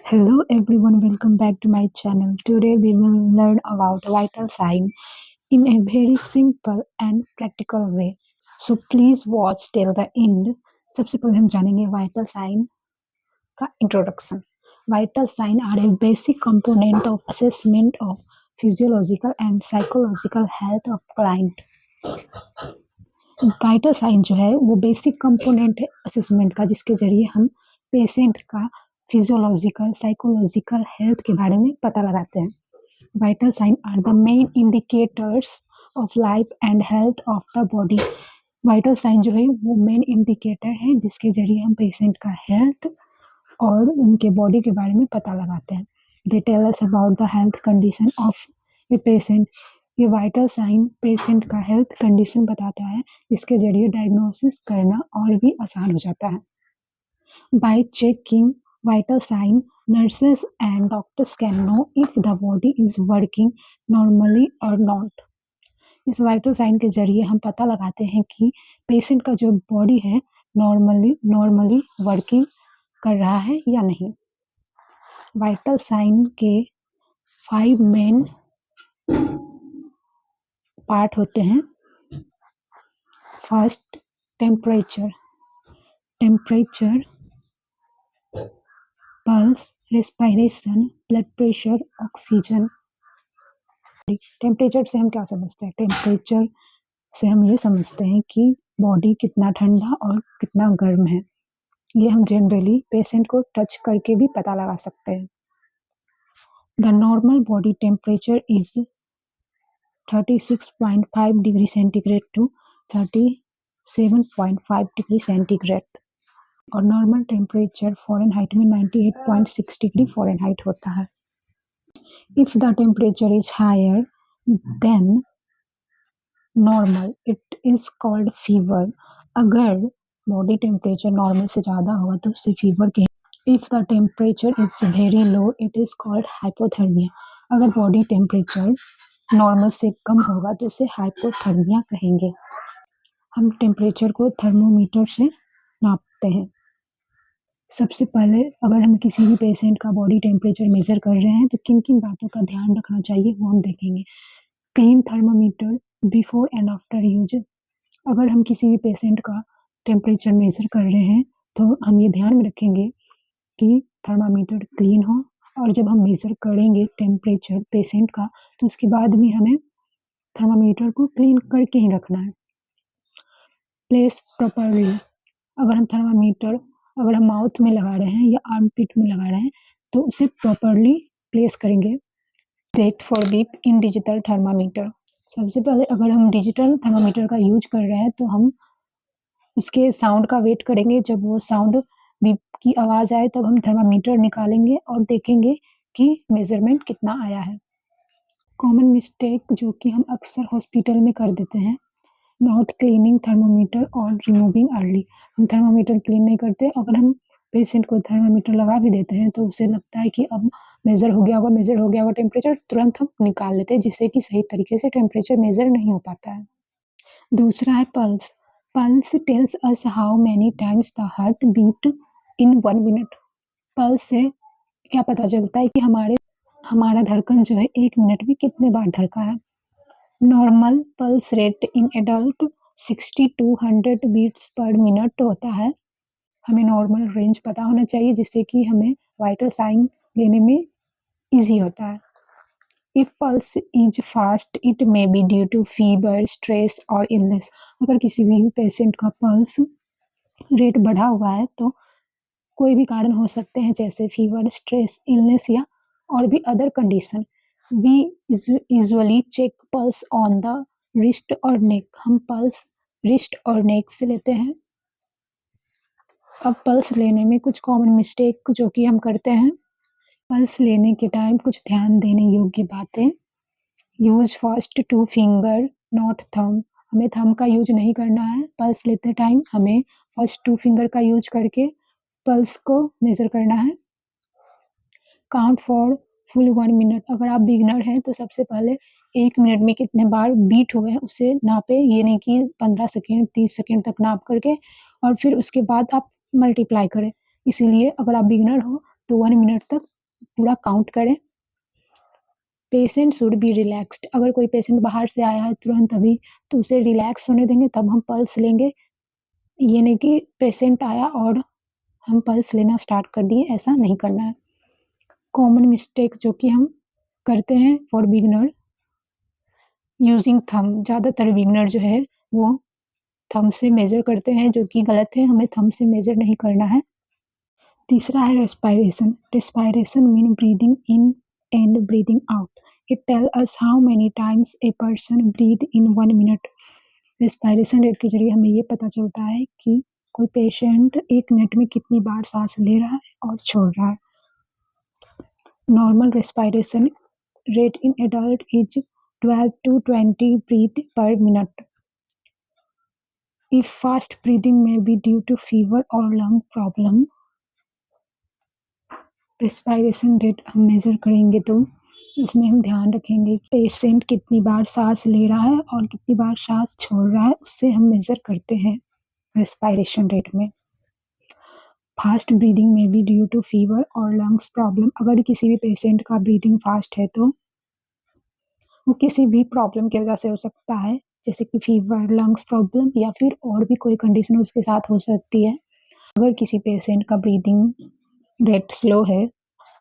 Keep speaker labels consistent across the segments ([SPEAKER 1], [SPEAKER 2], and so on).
[SPEAKER 1] Hello everyone, welcome back to my channel. Today we will learn about vital sign in a very simple and practical way. So please watch till the end. सबसे पहले हम जानेंगे vital sign का introduction. Vital sign are a basic component of assessment of physiological and psychological health of client. Vital sign जो है वो basic component है assessment का, जिसके जरिए हम पेशेंट का फिजियोलॉजिकल साइकोलॉजिकल हेल्थ के बारे में पता लगाते हैं. Vital sign are the main indicators of life and health of the body. Vital sign जो है वो मेन इंडिकेटर है जिसके जरिए हम पेशेंट का हेल्थ और उनके बॉडी के बारे में पता लगाते हैं. They tell us about the health condition of a patient. ये वाइटल साइन पेशेंट का हेल्थ कंडीशन बताता है, जिसके जरिए डायग्नोसिस करना और भी आसान हो जाता है. Bye checking vital sign, nurses and doctors can know if the body is working normally or not. इस वाइटल साइन के जरिए हम पता लगाते हैं कि पेशेंट का जो बॉडी है नॉर्मली वर्किंग कर रहा है या नहीं. वाइटल साइन के 5 मेन पार्ट होते हैं. First, temperature. Pulse, respiration, blood pressure, oxygen. Temperature से हम क्या समझते हैं? टेम्परेचर से हम ये समझते हैं कि बॉडी कितना ठंडा और कितना गर्म है. ये हम जनरली पेशेंट को टच करके भी पता लगा सकते हैं. The normal body temperature is 36.5 degree centigrade to 37.5 degree centigrade और नॉर्मल टेम्परेचर फ़ारेनहाइट में 98.6 डिग्री फ़ारेनहाइट होता है. If the temperature is higher than normal, it is called fever. अगर बॉडी टेम्परेचर नॉर्मल से ज़्यादा होगा तो उसे फीवर कहेंगे. If the temperature is very low, it is called hypothermia. अगर बॉडी टेम्परेचर नॉर्मल से कम होगा तो उसे हाइपोथर्मिया कहेंगे. हम टेम्परेचर को थर्मोमीटर से नापते हैं. सबसे पहले अगर हम किसी भी पेशेंट का बॉडी टेम्परेचर मेजर कर रहे हैं तो किन किन बातों का ध्यान रखना चाहिए वो हम देखेंगे. Clean thermometer before and after use. अगर हम किसी भी पेशेंट का टेम्परेचर मेजर कर रहे हैं तो हम ये ध्यान में रखेंगे कि थर्मामीटर क्लीन हो, और जब हम मेजर करेंगे टेम्परेचर पेशेंट का तो उसके बाद भी हमें थर्मामीटर को क्लीन करके ही रखना है. Place properly. अगर हम माउथ में लगा रहे हैं या आर्मपिट में लगा रहे हैं तो उसे प्रॉपरली प्लेस करेंगे. Wait for beep in digital thermometer. सबसे पहले अगर हम डिजिटल थर्मामीटर का यूज कर रहे हैं तो हम उसके साउंड का वेट करेंगे. जब वो साउंड बीप की आवाज़ आए तब हम थर्मामीटर निकालेंगे और देखेंगे कि मेजरमेंट कितना आया है. कॉमन मिस्टेक जो कि हम अक्सर हॉस्पिटल में कर देते हैं, नॉट क्लीनिंग थर्मोमीटर और रिमूविंग अर्ली. हम थर्मोमीटर क्लीन नहीं करते. अगर हम पेशेंट को थर्मोमीटर लगा भी देते हैं तो उसे लगता है कि अब मेजर हो गया होगा टेम्परेचर, तुरंत हम निकाल लेते हैं, जिससे कि सही तरीके से टेम्परेचर मेजर नहीं हो पाता है. दूसरा है pulse. Pulse tells us how many times the heart beat in 1 minute. Pulse से क्या पता चलता है कि हमारा धड़कन जो है 1 मिनट में कितने बार धड़का है. Normal pulse rate in adult 60 to 100 beats per minute होता है. हमें नॉर्मल रेंज पता होना चाहिए जिससे कि हमें वाइटल साइन लेने में इजी होता है. If pulse is fast it may be due to fever, stress और इलनेस. अगर किसी भी पेशेंट का पल्स रेट बढ़ा हुआ है तो कोई भी कारण हो सकते हैं, जैसे फीवर, स्ट्रेस, इलनेस या और भी other condition. We usually check pulse on the wrist और neck. हम पल्स रिस्ट और नेक से लेते हैं. अब पल्स लेने में कुछ कॉमन मिस्टेक जो कि हम करते हैं. पल्स लेने के टाइम कुछ ध्यान देने योग्य बातें. Use first 2 finger not thumb. हमें थंब का यूज नहीं करना है. पल्स लेते टाइम हमें फर्स्ट 2 फिंगर का यूज करके पल्स को मेजर करना है. Count for full 1 minute. अगर आप बिगनर हैं तो सबसे पहले 1 मिनट में कितने बार बीट हुए हैं उसे नापे. ये नहीं कि 15 सेकेंड 30 सेकेंड तक नाप करके और फिर उसके बाद आप मल्टीप्लाई करें. इसीलिए अगर आप बिगनर हो तो 1 मिनट तक पूरा काउंट करें। पेशेंट शुड बी रिलैक्स्ड, अगर कोई पेशेंट बाहर से आया है तुरंत अभी तो उसे रिलैक्स होने देंगे, तब हम पल्स लेंगे। ये नहीं कि पेशेंट आया और हम पल्स लेना स्टार्ट कर दिए, ऐसा नहीं करना है। कॉमन मिस्टेक जो कि हम करते हैं फॉर बिगिनर, यूजिंग थंब। ज़्यादातर बिगिनर जो है वो थंब से मेजर करते हैं, जो कि गलत है, हमें थंब से मेजर नहीं करना है। तीसरा है respiration. Respiration mean breathing in and breathing out. It tell us how many times a person breath in 1 minute. Respiration rate के जरिए हमें ये पता चलता है कि कोई पेशेंट 1 मिनट में कितनी बार सांस ले रहा है और छोड़ रहा है। Normal respiration rate in adult is 12 to 20 breath per minute. If fast breathing may be due to fever or lung problem, respiration rate हम मेजर करेंगे तो उसमें हम ध्यान रखेंगे कि पेशेंट कितनी बार सांस ले रहा है और कितनी बार सांस छोड़ रहा है, उससे हम मेजर करते हैं रेस्पायरेशन रेट में। फास्ट ब्रीदिंग में भी ड्यू टू फीवर और लंग्स प्रॉब्लम, अगर किसी भी पेशेंट का ब्रीदिंग फास्ट है तो वो किसी भी प्रॉब्लम की वजह से हो सकता है, जैसे कि फीवर, लंग्स प्रॉब्लम या फिर और भी कोई कंडीशन उसके साथ हो सकती है। अगर किसी पेशेंट का ब्रीदिंग रेट स्लो है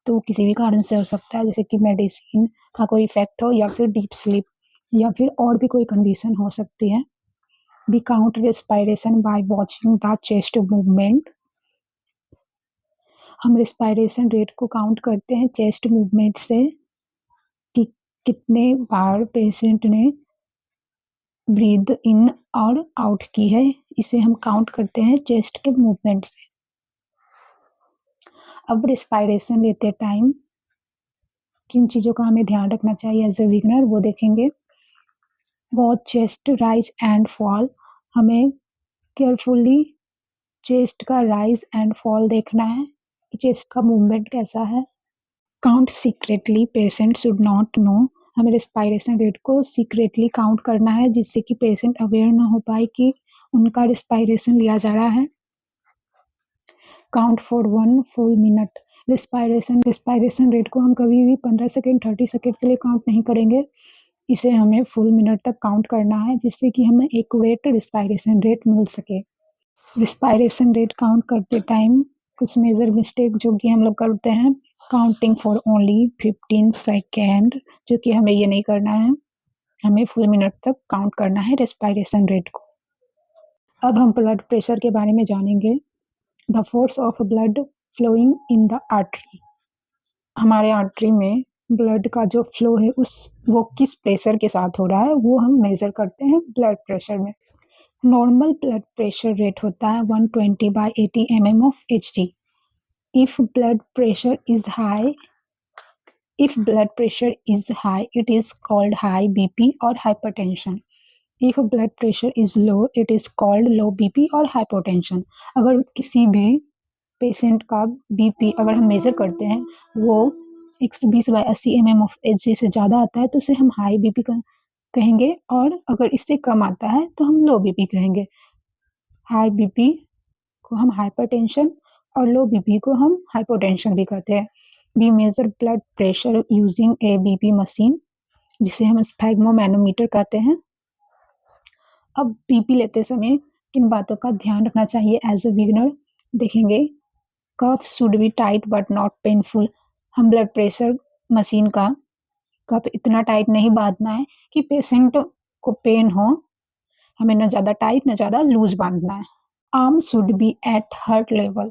[SPEAKER 1] तो किसी भी कारण से हो सकता है, जैसे कि मेडिसिन का कोई इफेक्ट हो या फिर डीप स्लीप या फिर और भी कोई कंडीशन हो सकती है। We count respiration by watching the chest movement. हम रेस्पायरेशन रेट को काउंट करते हैं चेस्ट मूवमेंट से, कि कितने बार पेशेंट ने ब्रीद इन और आउट की है, इसे हम काउंट करते हैं चेस्ट के मूवमेंट से। अब रेस्पायरेशन लेते टाइम किन चीज़ों का हमें ध्यान रखना चाहिए एज ए बिगिनर, वो देखेंगे। Watch chest rise and fall, हमें केयरफुली चेस्ट का राइज एंड फॉल देखना है कि चेस्ट का मूवमेंट कैसा है। Count secretly, patient should not know, हमें रेस्पायरेशन रेट को सीक्रेटली काउंट करना है जिससे कि पेशेंट अवेयर ना हो पाए कि उनका रेस्पायरेशन लिया जा रहा है। Count for 1 full minute, respiration rate को हम कभी भी 15 सेकेंड 30 सेकेंड के लिए काउंट नहीं करेंगे, इसे हमें फुल मिनट तक काउंट करना है जिससे कि हमें एक्यूरेट रेस्पायरेशन रेट मिल सके। रेस्पायरेशन रेट काउंट करते टाइम कुछ मेजर मिस्टेक जो कि हम लोग करते हैं, काउंटिंग फॉर ओनली 15 सेकेंड, जो कि हमें ये नहीं करना है, हमें फुल मिनट तक काउंट करना है रेस्पायरेशन रेट को। अब हम ब्लड प्रेशर के बारे में जानेंगे। The force of blood flowing in the artery, हमारे आर्टरी में ब्लड का जो फ्लो है वो किस प्रेशर के साथ हो रहा है वो हम मेजर करते हैं ब्लड प्रेशर में। नॉर्मल ब्लड प्रेशर रेट होता है 120/80 mm of Hg। If blood pressure is high, it is called high BP or hypertension. If blood pressure is low, it is called low BP or hypotension. अगर किसी भी patient का BP अगर हम major करते हैं वो 120/80 mm of Hg से ज़्यादा आता है तो उसे हम हाई बीपी कहेंगे, और अगर इससे कम आता है तो हम लो बीपी कहेंगे। हाई बीपी को हम हाइपरटेंशन और लो बीपी को हम हाइपोटेंशन भी कहते हैं। We measure blood pressure using a BP machine, जिसे हम स्फैग्मोमैनोमीटर कहते हैं। अब बीपी लेते समय किन बातों का ध्यान रखना चाहिए एज ए बिगिनर, देखेंगे। Cuff should be tight but not painful, हम ब्लड प्रेशर मशीन का कफ इतना टाइट नहीं बांधना है कि पेशेंट को पेन हो, हमें न ज़्यादा टाइट न ज़्यादा लूज बांधना है। Arm should be at heart level,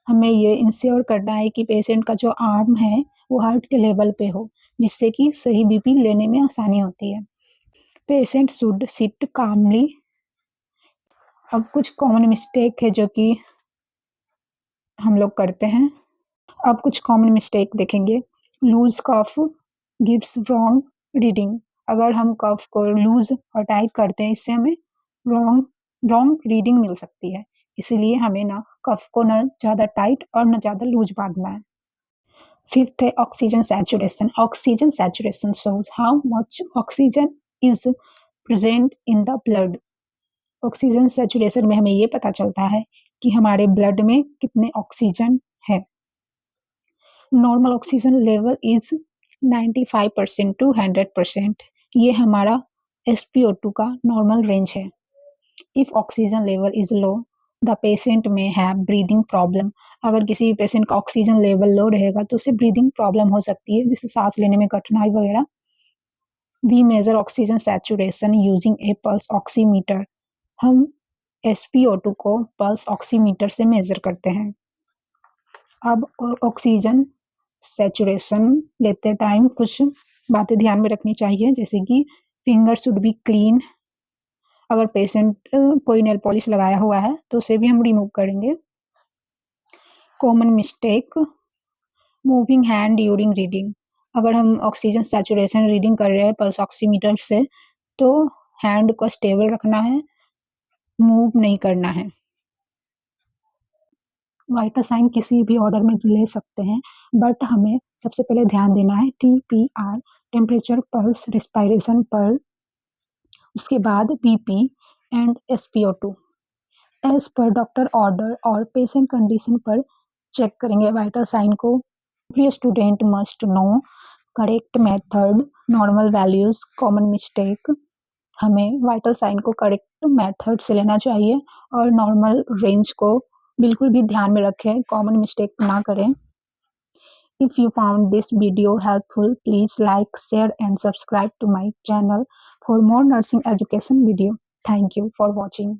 [SPEAKER 1] हमें ये इंश्योर करना है कि पेशेंट का जो आर्म है वो हार्ट के लेवल पे हो, जिससे कि सही बीपी लेने में आसानी होती है। पेशेंट शुड सिट कामली, अब कुछ कॉमन मिस्टेक है जो कि हम लोग करते हैं। अब कुछ कॉमन मिस्टेक देखेंगे। लूज कफ गिव्स रॉन्ग रीडिंग, अगर हम कफ को लूज और टाइट करते हैं इससे हमें रॉन्ग रीडिंग मिल सकती है, इसीलिए हमें ना कफ को न ज़्यादा टाइट और न ज़्यादा लूज बांधना है। फिफ्थ है oxygen saturation. Oxygen saturation shows how much oxygen is present in the blood. Oxygen saturation में हमें ये पता चलता है कि हमारे ब्लड में कितने ऑक्सीजन है। Normal oxygen level is 95% to 100%। ये हमारा SpO2 का नॉर्मल रेंज है। If oxygen level is low the patient may have breathing problem. अगर किसी भी पेशेंट का ऑक्सीजन लेवल लो रहेगा तो उसे ब्रीदिंग प्रॉब्लम हो सकती है, जिससे सांस लेने में कठिनाई वगैरह। We measure oxygen saturation using a pulse oximeter. हम SpO2 को पल्स ऑक्सीमीटर से मेजर करते हैं। अब ऑक्सीजन सैचुरेशन लेते टाइम कुछ बातें ध्यान में रखनी चाहिए, जैसे कि फिंगर शुड बी क्लीन। अगर पेशेंट कोई नेल पॉलिश लगाया हुआ है तो उसे भी हम रिमूव करेंगे। Common mistake moving hand during reading. अगर हम ऑक्सीजन सैचुरेशन रीडिंग कर रहे हैं पल्स ऑक्सीमीटर से तो हैंड को स्टेबल रखना है, मूव नहीं करना है। वाइटल साइन किसी भी ऑर्डर में ले सकते हैं, बट हमें सबसे पहले ध्यान देना है TPR टेम्परेचर पल्स रेस्पिरेशन पर, उसके बाद BP and SpO2 as per doctor order और पेशेंट कंडीशन पर चेक करेंगे वाइटल साइन को। Every student must know correct method normal values common mistake. हमें वाइटल साइन को करेक्ट मेथड से लेना चाहिए और नॉर्मल रेंज को बिल्कुल भी ध्यान में रखें, कॉमन मिस्टेक ना करें। If you found this video helpful, please like, share and subscribe to my channel for more nursing education video. Thank you for watching.